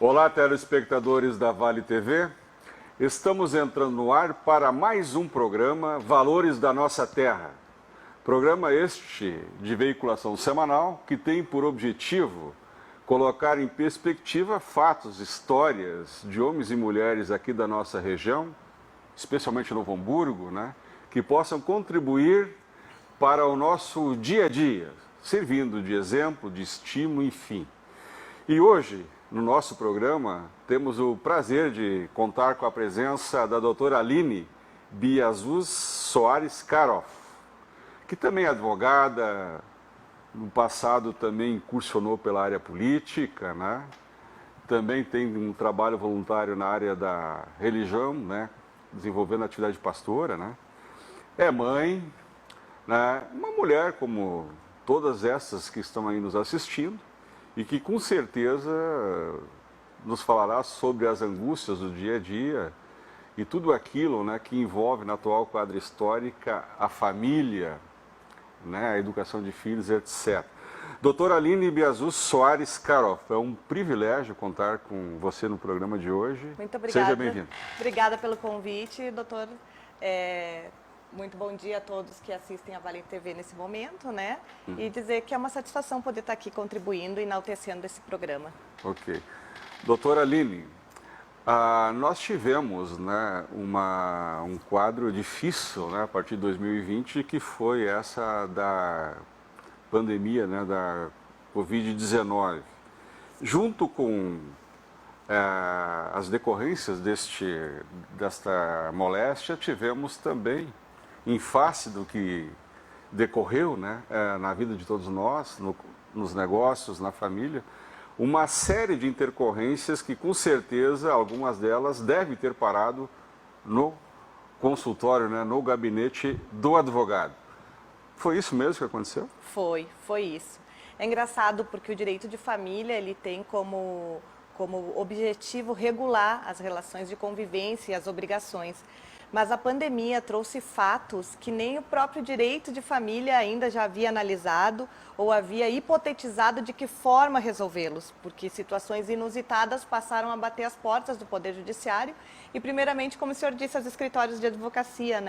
Olá, telespectadores da Vale TV. Estamos entrando no ar para mais um programa Valores da Nossa Terra. Programa este de veiculação semanal que tem por objetivo colocar em perspectiva fatos, histórias de homens e mulheres aqui da nossa região, especialmente Novo Hamburgo, que possam contribuir para o nosso dia a dia, servindo de exemplo, de estímulo, enfim. E hoje, no nosso programa, temos o prazer de contar com a presença da doutora Aline Biazus Soares Karoff, que também é advogada, no passado também incursionou pela área política, Também tem um trabalho voluntário na área da religião, desenvolvendo atividade pastora, É mãe, uma mulher como todas essas que estão aí nos assistindo, e que com certeza nos falará sobre as angústias do dia a dia e tudo aquilo que envolve na atual quadra histórica a família, a educação de filhos, etc. Doutora Aline Biazus Soares Karoff, é um privilégio contar com você no programa de hoje. Muito obrigada. Seja bem-vindo. Obrigada pelo convite, doutor. Muito bom dia a todos que assistem a Vale TV nesse momento, E dizer que é uma satisfação poder estar aqui contribuindo e enaltecendo esse programa. Ok. Doutora Aline, nós tivemos um quadro difícil a partir de 2020, que foi essa da pandemia da Covid-19. Junto com as decorrências desta moléstia, tivemos também, em face do que decorreu na vida de todos nós, nos negócios, na família, uma série de intercorrências que, com certeza, algumas delas devem ter parado no consultório, no gabinete do advogado. Foi isso mesmo que aconteceu? Foi isso. É engraçado porque o direito de família ele tem como objetivo regular as relações de convivência e as obrigações. Mas a pandemia trouxe fatos que nem o próprio direito de família ainda já havia analisado ou havia hipotetizado de que forma resolvê-los, porque situações inusitadas passaram a bater as portas do Poder Judiciário e, primeiramente, como o senhor disse, aos escritórios de advocacia,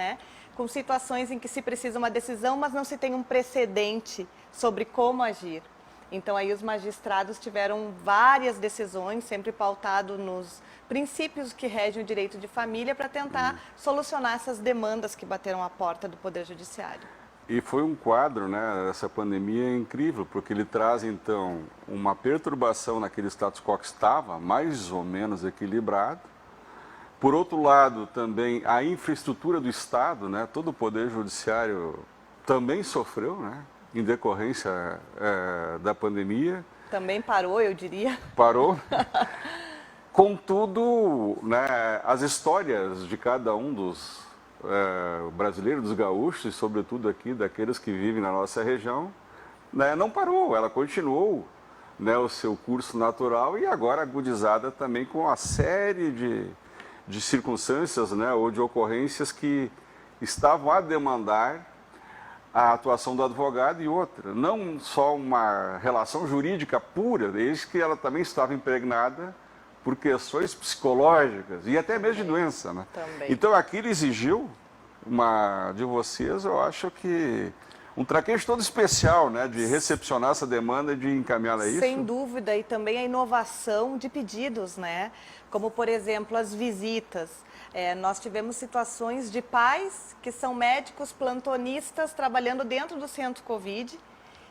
com situações em que se precisa uma decisão, mas não se tem um precedente sobre como agir. Então, aí os magistrados tiveram várias decisões, sempre pautado nos princípios que regem o direito de família, para tentar solucionar essas demandas que bateram à porta do Poder Judiciário. E foi um quadro, essa pandemia incrível, porque ele traz, então, uma perturbação naquele status quo que estava mais ou menos equilibrado. Por outro lado, também a infraestrutura do Estado, todo o Poder Judiciário também sofreu, em decorrência da pandemia. Também parou, eu diria. Parou. Contudo, as histórias de cada um dos brasileiros, dos gaúchos, e sobretudo aqui daqueles que vivem na nossa região, não parou, ela continuou o seu curso natural e agora agudizada também com uma série de circunstâncias ou de ocorrências que estavam a demandar a atuação do advogado e outra. Não só uma relação jurídica pura, desde que ela também estava impregnada por questões psicológicas e até mesmo de doença. Também. Então aquilo exigiu de vocês, eu acho que um traquejo todo especial, de recepcionar essa demanda e de encaminhá-la a isso. Sem dúvida, e também a inovação de pedidos, Como, por exemplo, as visitas. Nós tivemos situações de pais que são médicos plantonistas trabalhando dentro do centro Covid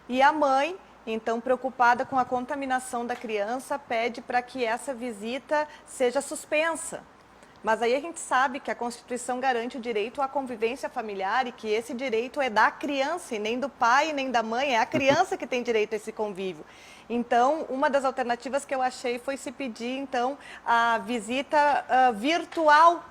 e a mãe, então preocupada com a contaminação da criança, pede para que essa visita seja suspensa. Mas aí a gente sabe que a Constituição garante o direito à convivência familiar e que esse direito é da criança e nem do pai nem da mãe, é a criança que tem direito a esse convívio. Então, uma das alternativas que eu achei foi se pedir, então, a visita virtual,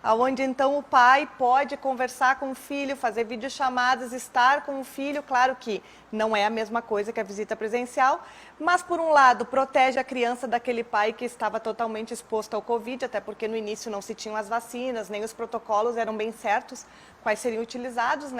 onde então o pai pode conversar com o filho, fazer videochamadas, estar com o filho. Claro que não é a mesma coisa que a visita presencial, mas por um lado protege a criança daquele pai que estava totalmente exposto ao Covid, até porque no início não se tinham as vacinas, nem os protocolos eram bem certos quais seriam utilizados,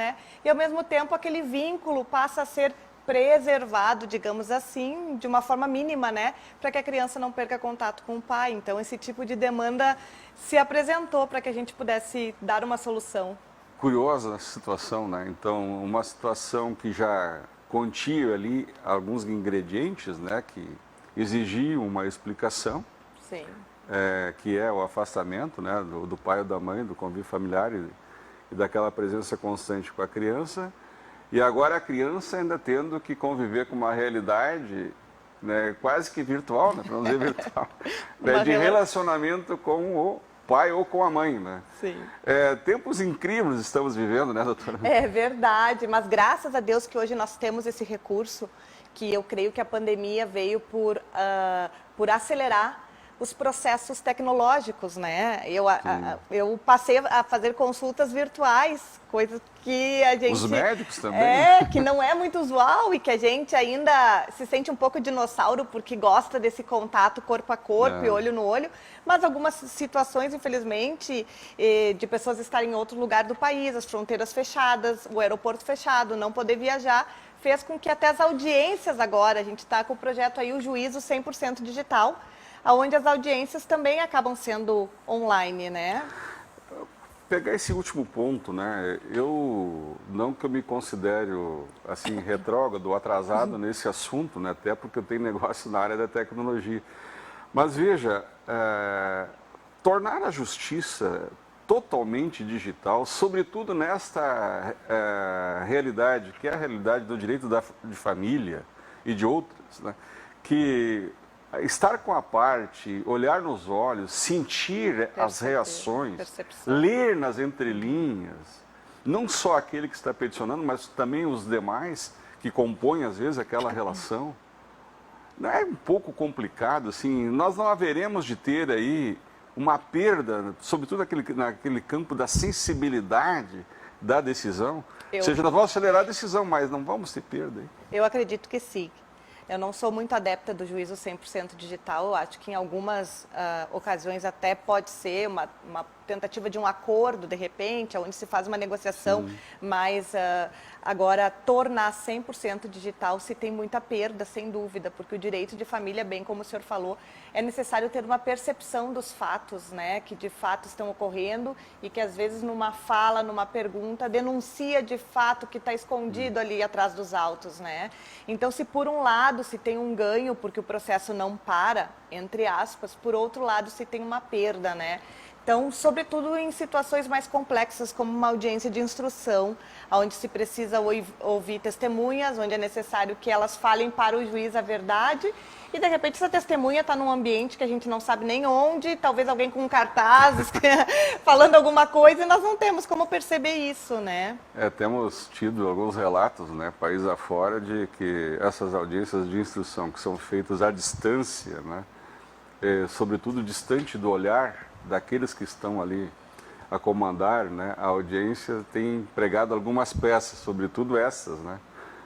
E ao mesmo tempo aquele vínculo passa a ser preservado, digamos assim, de uma forma mínima, né, para que a criança não perca contato com o pai. Então, esse tipo de demanda se apresentou para que a gente pudesse dar uma solução. Curiosa a situação, né? Então, uma situação que já continha ali alguns ingredientes, né, que exigiam uma explicação, Sim. que é o afastamento, né, do pai ou da mãe, do convívio familiar e daquela presença constante com a criança. E agora a criança ainda tendo que conviver com uma realidade, né, quase que virtual, né, para não dizer virtual, né, de relacionamento com o pai ou com a mãe, né? Sim. Tempos incríveis estamos vivendo, né, doutora? É verdade, mas graças a Deus que hoje nós temos esse recurso, que eu creio que a pandemia veio por acelerar os processos tecnológicos, né? Eu passei a fazer consultas virtuais, coisa que a gente... Os médicos também. Que não é muito usual e que a gente ainda se sente um pouco dinossauro porque gosta desse contato corpo a corpo e olho no olho, mas algumas situações, infelizmente, de pessoas estarem em outro lugar do país, as fronteiras fechadas, o aeroporto fechado, não poder viajar, fez com que até as audiências agora, a gente está com o projeto aí, o Juízo 100% Digital, onde as audiências também acabam sendo online, né? Pegar esse último ponto, né? Eu não que eu me considere assim retrógrado ou atrasado nesse assunto, né? Até porque eu tenho negócio na área da tecnologia. Mas veja, tornar a justiça totalmente digital, sobretudo nesta realidade, que é a realidade do direito de família e de outras, né? Que estar com a parte, olhar nos olhos, sentir as reações, ler nas entrelinhas, não só aquele que está peticionando, mas também os demais que compõem, às vezes, aquela relação. Não é um pouco complicado, assim, nós não haveremos de ter aí uma perda, sobretudo naquele campo da sensibilidade da decisão. Ou seja, nós vamos acelerar a decisão, mas não vamos ter perda aí. Eu acredito que sim. Eu não sou muito adepta do juízo 100% digital, eu acho que em algumas ocasiões até pode ser uma tentativa de um acordo, de repente, onde se faz uma negociação, mas agora tornar 100% digital se tem muita perda, sem dúvida, porque o direito de família, bem como o senhor falou, é necessário ter uma percepção dos fatos, né, que de fato estão ocorrendo e que às vezes numa fala, numa pergunta, denuncia de fato que está escondido ali atrás dos autos, né. Então, se por um lado se tem um ganho, porque o processo não para, entre aspas, por outro lado se tem uma perda, né. Então, sobretudo em situações mais complexas, como uma audiência de instrução, onde se precisa ouvir testemunhas, onde é necessário que elas falem para o juiz a verdade, e de repente essa testemunha está num ambiente que a gente não sabe nem onde, talvez alguém com cartazes falando alguma coisa, e nós não temos como perceber isso, né? Temos tido alguns relatos, né, país afora, de que essas audiências de instrução que são feitas à distância, né, sobretudo distante do olhar daqueles que estão ali a comandar, né, a audiência, tem pregado algumas peças, sobretudo essas, né,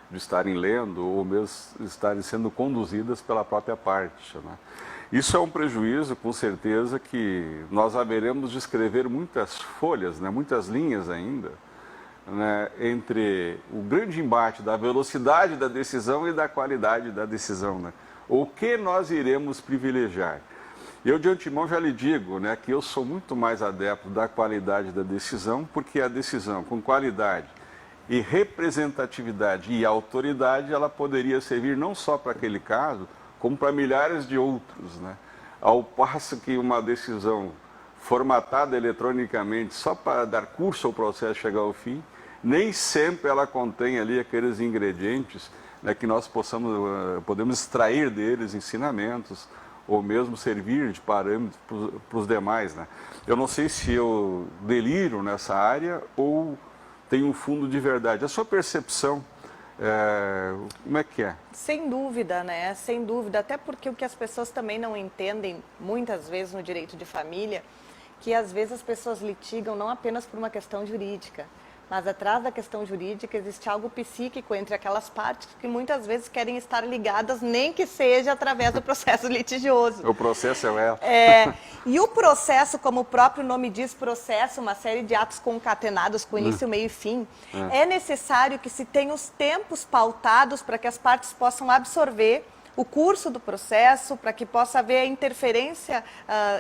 de estarem lendo ou mesmo estarem sendo conduzidas pela própria parte, né. Isso é um prejuízo, com certeza, que nós haveremos de escrever muitas folhas, né, muitas linhas ainda, né, entre o grande embate da velocidade da decisão e da qualidade da decisão, né. O que nós iremos privilegiar? Eu, de antemão, já lhe digo, né, que eu sou muito mais adepto da qualidade da decisão, porque a decisão com qualidade e representatividade e autoridade, ela poderia servir não só para aquele caso, como para milhares de outros, né? Ao passo que uma decisão formatada eletronicamente só para dar curso ao processo chegar ao fim, nem sempre ela contém ali aqueles ingredientes, né, que nós podemos extrair deles ensinamentos, ou mesmo servir de parâmetro para os demais, né? Eu não sei se eu deliro nessa área ou tem um fundo de verdade. A sua percepção, como é que é? Sem dúvida, né? Sem dúvida. Até porque o que as pessoas também não entendem, muitas vezes no direito de família, que às vezes as pessoas litigam não apenas por uma questão jurídica, Mas atrás da questão jurídica existe algo psíquico entre aquelas partes que muitas vezes querem estar ligadas, nem que seja através do processo litigioso. O processo é o elo. E o processo, como o próprio nome diz, processo, uma série de atos concatenados com início, meio e fim, é necessário que se tenha os tempos pautados para que as partes possam absorver o curso do processo, para que possa haver a interferência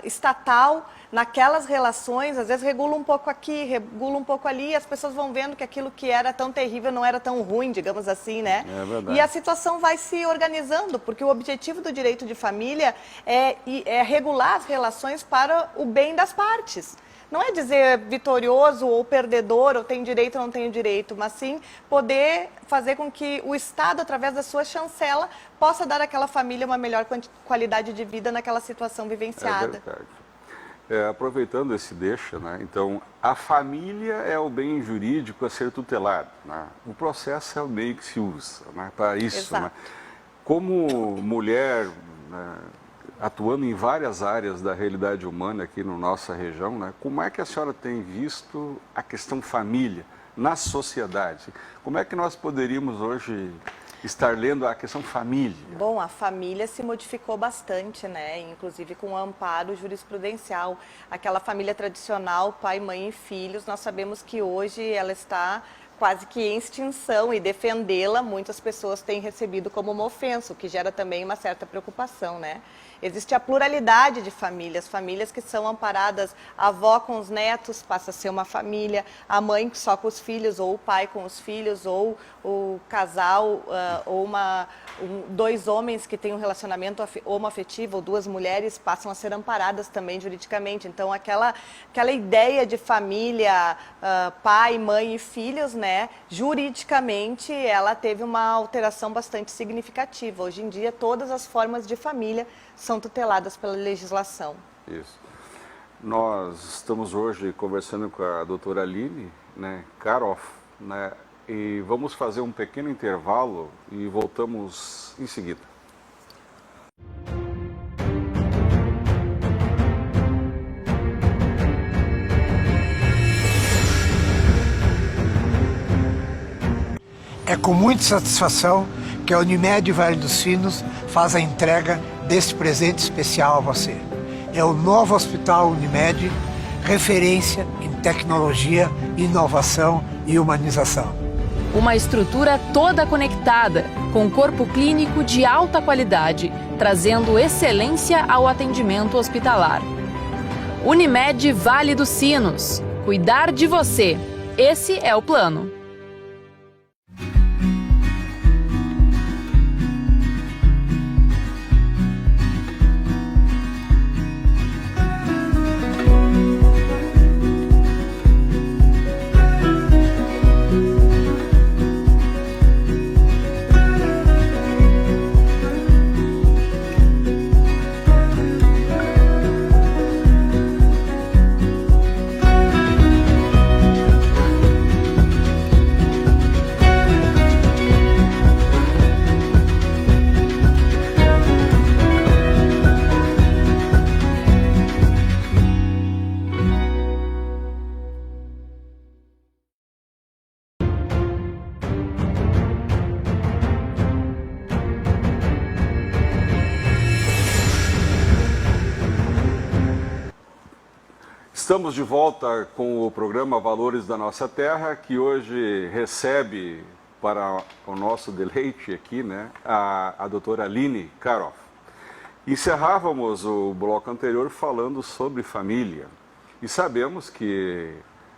estatal naquelas relações. Às vezes regula um pouco aqui, regula um pouco ali, e as pessoas vão vendo que aquilo que era tão terrível não era tão ruim, digamos assim, né? É verdade. E a situação vai se organizando, porque o objetivo do direito de família é regular as relações para o bem das partes. Não é dizer vitorioso ou perdedor, ou tem direito ou não tem direito, mas sim poder fazer com que o Estado, através da sua chancela, possa dar àquela família uma melhor qualidade de vida naquela situação vivenciada. É verdade. Aproveitando esse deixa, né? Então, a família é o bem jurídico a ser tutelado, né? O processo é o meio que se usa, né, para isso. Né? Como mulher, né, atuando em várias áreas da realidade humana aqui na nossa região, né, como é que a senhora tem visto a questão família na sociedade? Como é que nós poderíamos hoje estar lendo a questão família? Bom, a família se modificou bastante, né? Inclusive com o amparo jurisprudencial. Aquela família tradicional, pai, mãe e filhos, nós sabemos que hoje ela está quase que em extinção, e defendê-la muitas pessoas têm recebido como uma ofensa, o que gera também uma certa preocupação, né? Existe a pluralidade de famílias, famílias que são amparadas, a avó com os netos passa a ser uma família, a mãe só com os filhos, ou o pai com os filhos, ou o casal, ou dois homens que têm um relacionamento homoafetivo, ou duas mulheres passam a ser amparadas também juridicamente. Então, aquela ideia de família, pai, mãe e filhos, né, juridicamente, ela teve uma alteração bastante significativa. Hoje em dia, todas as formas de família são tuteladas pela legislação. Isso. Nós estamos hoje conversando com a doutora Aline, né, Karoff, né, e vamos fazer um pequeno intervalo e voltamos em seguida. É com muita satisfação que a Unimed Vale dos Sinos faz a entrega deste presente especial a você. É o novo Hospital Unimed, referência em tecnologia, inovação e humanização. Uma estrutura toda conectada, com corpo clínico de alta qualidade, trazendo excelência ao atendimento hospitalar. Unimed Vale dos Sinos. Cuidar de você. Esse é o plano. Estamos de volta com o programa Valores da Nossa Terra, que hoje recebe para o nosso deleite aqui, né, a doutora Aline Karoff. Encerrávamos o bloco anterior falando sobre família e sabemos que,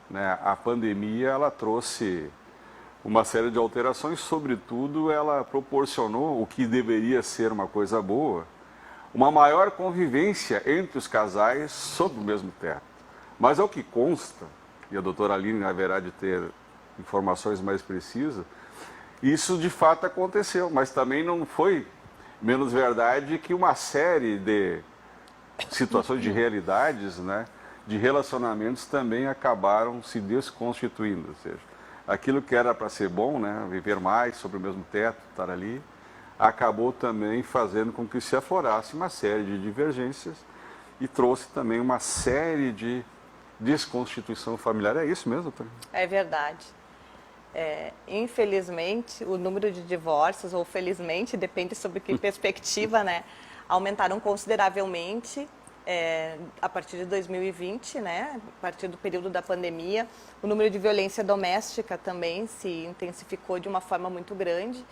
né, a pandemia ela trouxe uma série de alterações, sobretudo ela proporcionou o que deveria ser uma coisa boa, uma maior convivência entre os casais sob o mesmo teto. Mas ao que consta, e a doutora Aline haverá de ter informações mais precisas, isso de fato aconteceu, mas também não foi menos verdade que uma série de situações de realidades, né, de relacionamentos também acabaram se desconstituindo. Ou seja, aquilo que era para ser bom, né, viver mais sobre o mesmo teto, estar ali, acabou também fazendo com que se aflorasse uma série de divergências e trouxe também uma série de desconstituição familiar. É isso mesmo, doutor? É verdade. Infelizmente, o número de divórcios, ou felizmente, depende sobre que perspectiva, né, aumentaram consideravelmente a partir de 2020, né, a partir do período da pandemia. O número de violência doméstica também se intensificou de uma forma muito grande.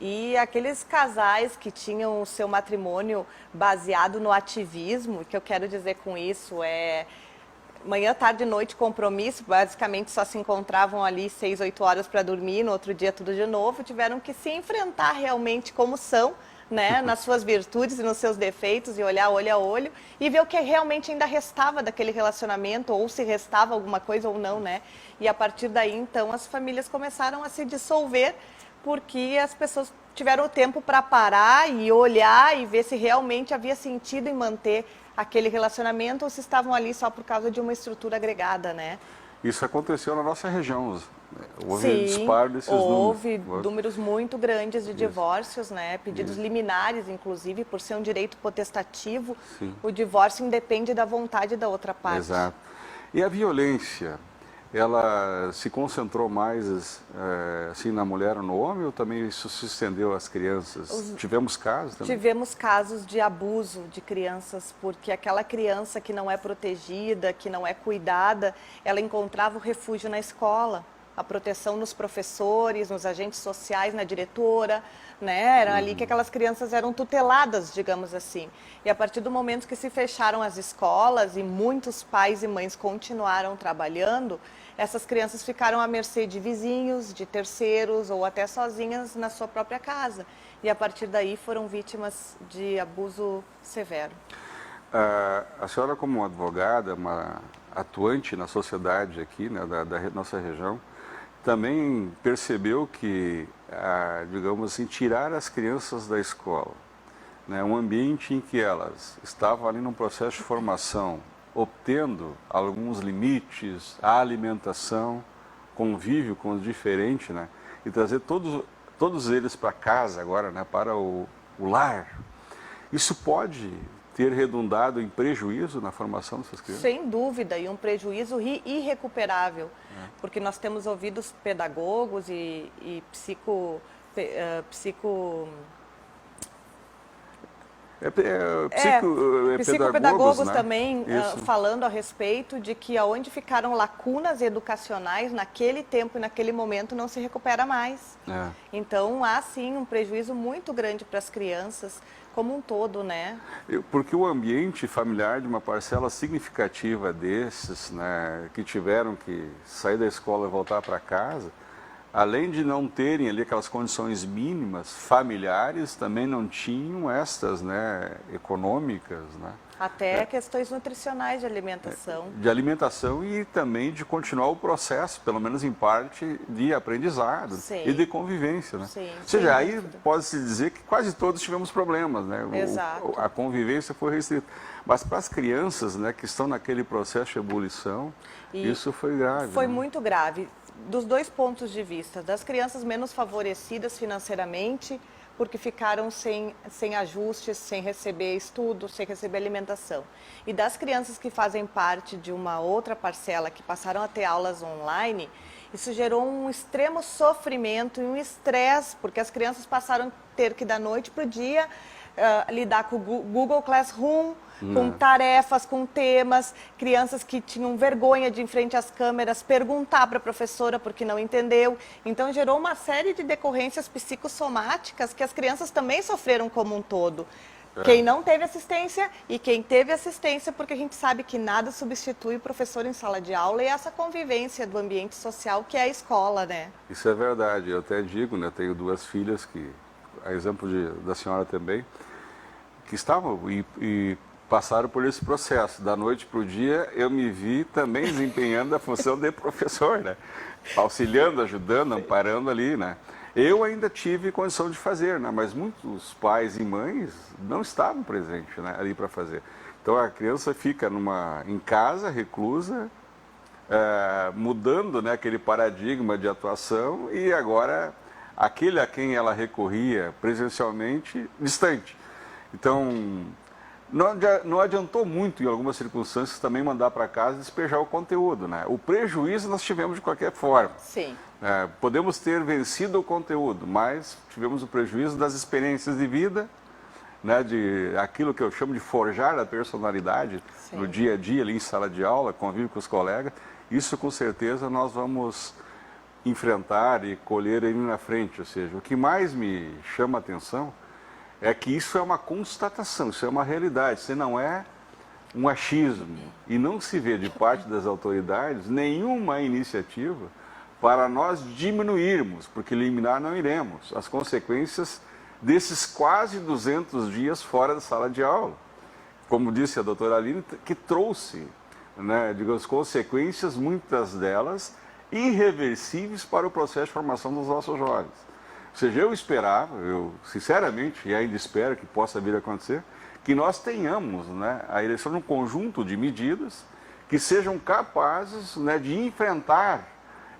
E aqueles casais que tinham o seu matrimônio baseado no ativismo, o que eu quero dizer com isso é manhã, tarde e noite compromisso, basicamente só se encontravam ali 6, 8 horas para dormir, no outro dia tudo de novo, tiveram que se enfrentar realmente como são, né, nas suas virtudes e nos seus defeitos, e olhar olho a olho e ver o que realmente ainda restava daquele relacionamento, ou se restava alguma coisa ou não, né? E a partir daí, então, as famílias começaram a se dissolver, porque as pessoas tiveram o tempo para parar e olhar e ver se realmente havia sentido em manter aquele relacionamento ou se estavam ali só por causa de uma estrutura agregada, né? Isso aconteceu na nossa região. Houve disparo desses números. Houve números muito grandes de divórcios, né? Pedidos liminares, inclusive, por ser um direito potestativo. Sim. O divórcio independe da vontade da outra parte. Exato. E a violência, ela se concentrou mais assim na mulher ou no homem, ou também isso se estendeu às crianças? Tivemos casos também? Tivemos casos de abuso de crianças, porque aquela criança que não é protegida, que não é cuidada, ela encontrava o refúgio na escola, a proteção nos professores, nos agentes sociais, na diretora, né? Era ali que aquelas crianças eram tuteladas, digamos assim. E a partir do momento que se fecharam as escolas e muitos pais e mães continuaram trabalhando, essas crianças ficaram à mercê de vizinhos, de terceiros ou até sozinhas na sua própria casa. E a partir daí foram vítimas de abuso severo. A senhora, como advogada, uma atuante na sociedade aqui, né, da nossa região, também percebeu que, digamos assim, tirar as crianças da escola, né, um ambiente em que elas estavam ali num processo de formação, obtendo alguns limites, a alimentação, convívio com os diferentes, né, e trazer todos eles para casa agora, né, para o lar, isso pode ter redundado em prejuízo na formação dessas crianças? Sem dúvida, e um prejuízo irrecuperável, porque nós temos ouvido os pedagogos e psicopedagogos né? também falando a respeito de que aonde ficaram lacunas educacionais naquele tempo e naquele momento não se recupera mais. Então há sim um prejuízo muito grande para as crianças como um todo, né? Porque o ambiente familiar de uma parcela significativa desses, né, que tiveram que sair da escola e voltar para casa, além de não terem ali aquelas condições mínimas familiares, também não tinham estas, né, econômicas, né? Até questões nutricionais de alimentação. De alimentação e também de continuar o processo, pelo menos em parte, de aprendizado e de convivência, né? Sim, ou seja, aí pode-se dizer que quase todos tivemos problemas, né? Exato. A convivência foi restrita. Mas para as crianças, né, que estão naquele processo de ebulição, isso foi grave. Foi né? muito grave, dos dois pontos de vista. Das crianças menos favorecidas financeiramente, porque ficaram sem ajustes, sem receber estudo, sem receber alimentação. E das crianças que fazem parte de uma outra parcela, que passaram a ter aulas online, isso gerou um extremo sofrimento e um estresse, porque as crianças passaram a ter que, da noite para o dia, lidar com o Google Classroom, com tarefas, com temas, crianças que tinham vergonha de, em frente às câmeras, perguntar para a professora porque não entendeu. Então, gerou uma série de decorrências psicossomáticas que as crianças também sofreram como um todo. Quem não teve assistência e quem teve assistência, porque a gente sabe que nada substitui o professor em sala de aula e essa convivência do ambiente social que é a escola, né? Isso é verdade. Eu até digo, né, tenho duas filhas que, a exemplo da senhora também, que estavam e passaram por esse processo. Da noite para o dia, eu me vi também desempenhando a função de professor, né? Auxiliando, ajudando, amparando ali, né? Eu ainda tive condição de fazer, né? Mas muitos pais e mães não estavam presentes, né, ali para fazer. Então a criança fica em casa, reclusa, mudando, né, aquele paradigma de atuação e agora aquele a quem ela recorria presencialmente, distante. Então, não adiantou muito, em algumas circunstâncias, também mandar para casa e despejar o conteúdo, né? O prejuízo nós tivemos de qualquer forma. Sim. Podemos ter vencido o conteúdo, mas tivemos o prejuízo das experiências de vida, né, de aquilo que eu chamo de forjar a personalidade. Sim. No dia a dia, ali em sala de aula, convívio com os colegas. Isso, com certeza, nós vamos enfrentar e colher aí na frente. Ou seja, o que mais me chama a atenção é que isso é uma constatação, isso é uma realidade, isso não é um achismo. E não se vê de parte das autoridades nenhuma iniciativa para nós diminuirmos, porque eliminar não iremos, as consequências desses quase 200 dias fora da sala de aula. Como disse a doutora Aline, que trouxe, né, digamos, consequências, muitas delas irreversíveis para o processo de formação dos nossos jovens. Ou seja, eu esperava, eu sinceramente, e ainda espero que possa vir a acontecer, que nós tenhamos, né, a eleição de um conjunto de medidas que sejam capazes, né, de enfrentar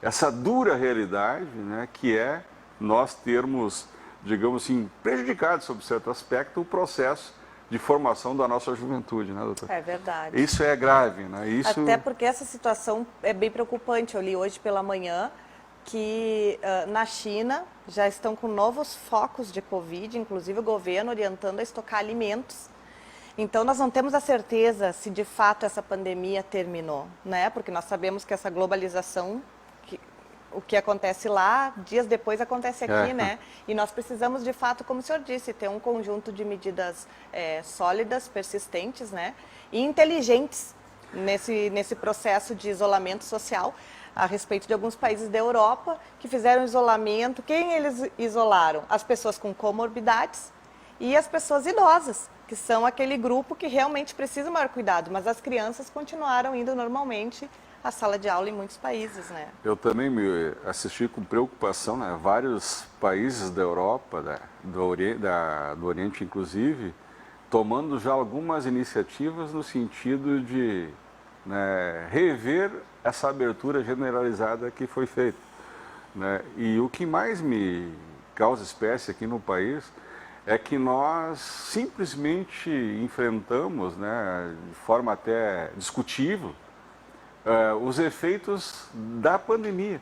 essa dura realidade, né, que é nós termos, digamos assim, prejudicado, sob certo aspecto, o processo de formação da nossa juventude, né, doutora? É verdade. Isso é grave, né? Isso... Até porque essa situação é bem preocupante. Eu li hoje pela manhã que na China já estão com novos focos de Covid, inclusive o governo orientando a estocar alimentos. Então, nós não temos a certeza se de fato essa pandemia terminou, né? Porque nós sabemos que essa globalização, o que acontece lá, dias depois acontece aqui, né? E nós precisamos, de fato, como o senhor disse, ter um conjunto de medidas sólidas, persistentes, né? E inteligentes nesse processo de isolamento social, a respeito de alguns países da Europa que fizeram isolamento. Quem eles isolaram? As pessoas com comorbidades e as pessoas idosas, que são aquele grupo que realmente precisa maior cuidado, mas as crianças continuaram indo normalmente à sala de aula em muitos países, né? Eu também me assisti com preocupação, né, vários países da Europa, do Oriente inclusive, tomando já algumas iniciativas no sentido de, né, rever essa abertura generalizada que foi feita, né? E o que mais me causa espécie aqui no país é que nós simplesmente enfrentamos, né, de forma até discutível, os efeitos da pandemia.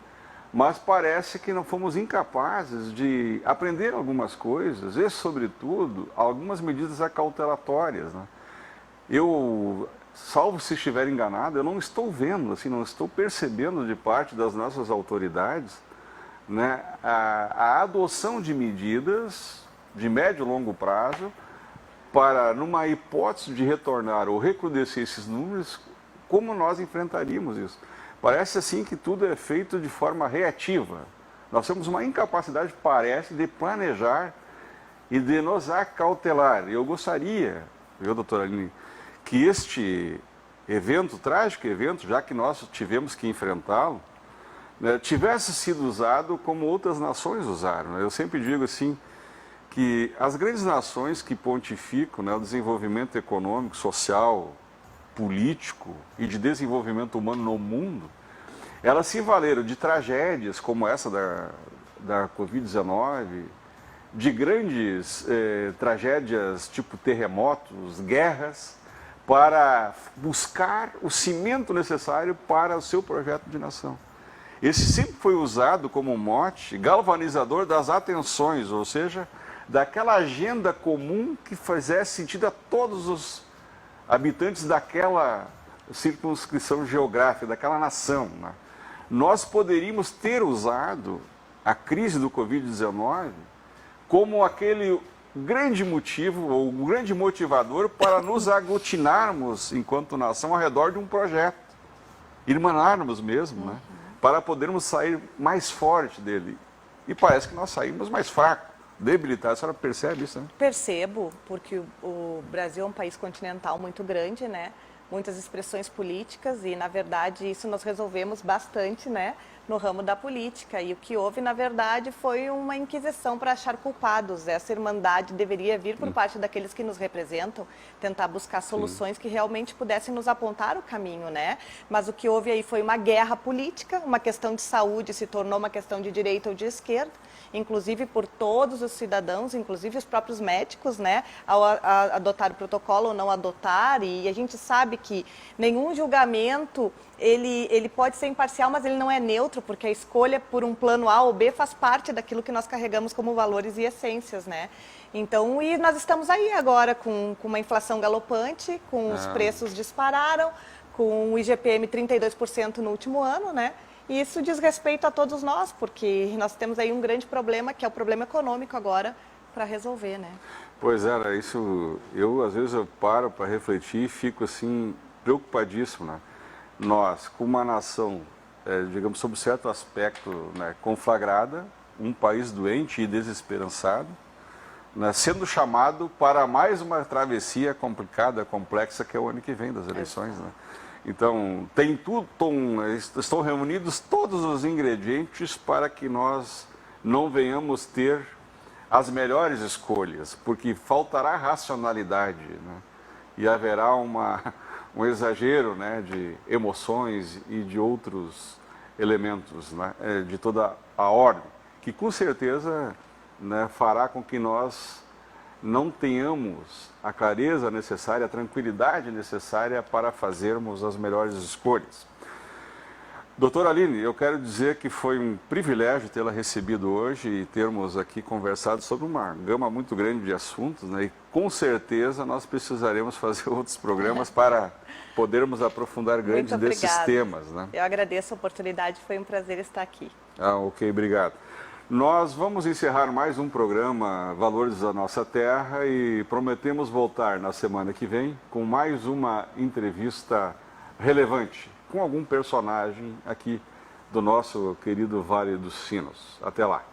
Mas parece que não fomos incapazes de aprender algumas coisas e, sobretudo, algumas medidas acautelatórias, né? Eu, salvo se estiver enganado, eu não estou vendo, assim, não estou percebendo de parte das nossas autoridades, né, a adoção de medidas de médio e longo prazo para, numa hipótese de retornar ou recrudescer esses números, como nós enfrentaríamos isso. Parece assim que tudo é feito de forma reativa. Nós temos uma incapacidade, parece, de planejar e de nos acautelar. Eu gostaria, viu, doutora Aline, que este evento, trágico evento, já que nós tivemos que enfrentá-lo, né, tivesse sido usado como outras nações usaram. Eu sempre digo assim, que as grandes nações que pontificam, né, o desenvolvimento econômico, social, político e de desenvolvimento humano no mundo, elas se valeram de tragédias como essa da Covid-19, de grandes tragédias tipo terremotos, guerras, para buscar o cimento necessário para o seu projeto de nação. Esse sempre foi usado como mote galvanizador das atenções, ou seja, daquela agenda comum que fizesse sentido a todos os habitantes daquela circunscrição geográfica, daquela nação, né? Nós poderíamos ter usado a crise do Covid-19 como aquele grande motivo, ou um grande motivador para nos aglutinarmos enquanto nação ao redor de um projeto, irmanarmos mesmo, né? Para podermos sair mais forte dele. E parece que nós saímos mais fracos, debilitados. A senhora percebe isso, né? Percebo, porque o Brasil é um país continental muito grande, né? Muitas expressões políticas e, na verdade, isso nós resolvemos bastante, né? no ramo da política. E o que houve, na verdade, foi uma inquisição para achar culpados. Essa irmandade deveria vir por parte daqueles que nos representam, tentar buscar soluções que realmente pudessem nos apontar o caminho, né? Mas o que houve aí foi uma guerra política, uma questão de saúde se tornou uma questão de direita ou de esquerda, inclusive por todos os cidadãos, inclusive os próprios médicos, né, ao adotar o protocolo ou não adotar. E a gente sabe que nenhum julgamento ele pode ser imparcial, mas ele não é neutro, porque a escolha por um plano A ou B faz parte daquilo que nós carregamos como valores e essências, né? Então, e nós estamos aí agora com uma inflação galopante, com os preços dispararam, com o IGPM 32% no último ano, né? E isso diz respeito a todos nós, porque nós temos aí um grande problema, que é o problema econômico agora, para resolver, né? Pois era, isso, às vezes eu paro para refletir e fico assim, preocupadíssimo, né? Nós, com uma nação, digamos, sob certo aspecto, né, conflagrada, um país doente e desesperançado, né, sendo chamado para mais uma travessia complicada, complexa, que é o ano que vem das eleições, né? Então, tem tudo, estão reunidos todos os ingredientes para que nós não venhamos ter as melhores escolhas, porque faltará racionalidade, né? E haverá um exagero, né, de emoções e de outros elementos, né, de toda a ordem, que com certeza, né, fará com que nós não tenhamos a clareza necessária, a tranquilidade necessária para fazermos as melhores escolhas. Doutora Aline, eu quero dizer que foi um privilégio tê-la recebido hoje e termos aqui conversado sobre uma gama muito grande de assuntos, né? E com certeza nós precisaremos fazer outros programas para podermos aprofundar grandes desses temas, né? Eu agradeço a oportunidade, foi um prazer estar aqui. Ok, obrigado. Nós vamos encerrar mais um programa Valores da Nossa Terra e prometemos voltar na semana que vem com mais uma entrevista relevante com algum personagem aqui do nosso querido Vale dos Sinos. Até lá.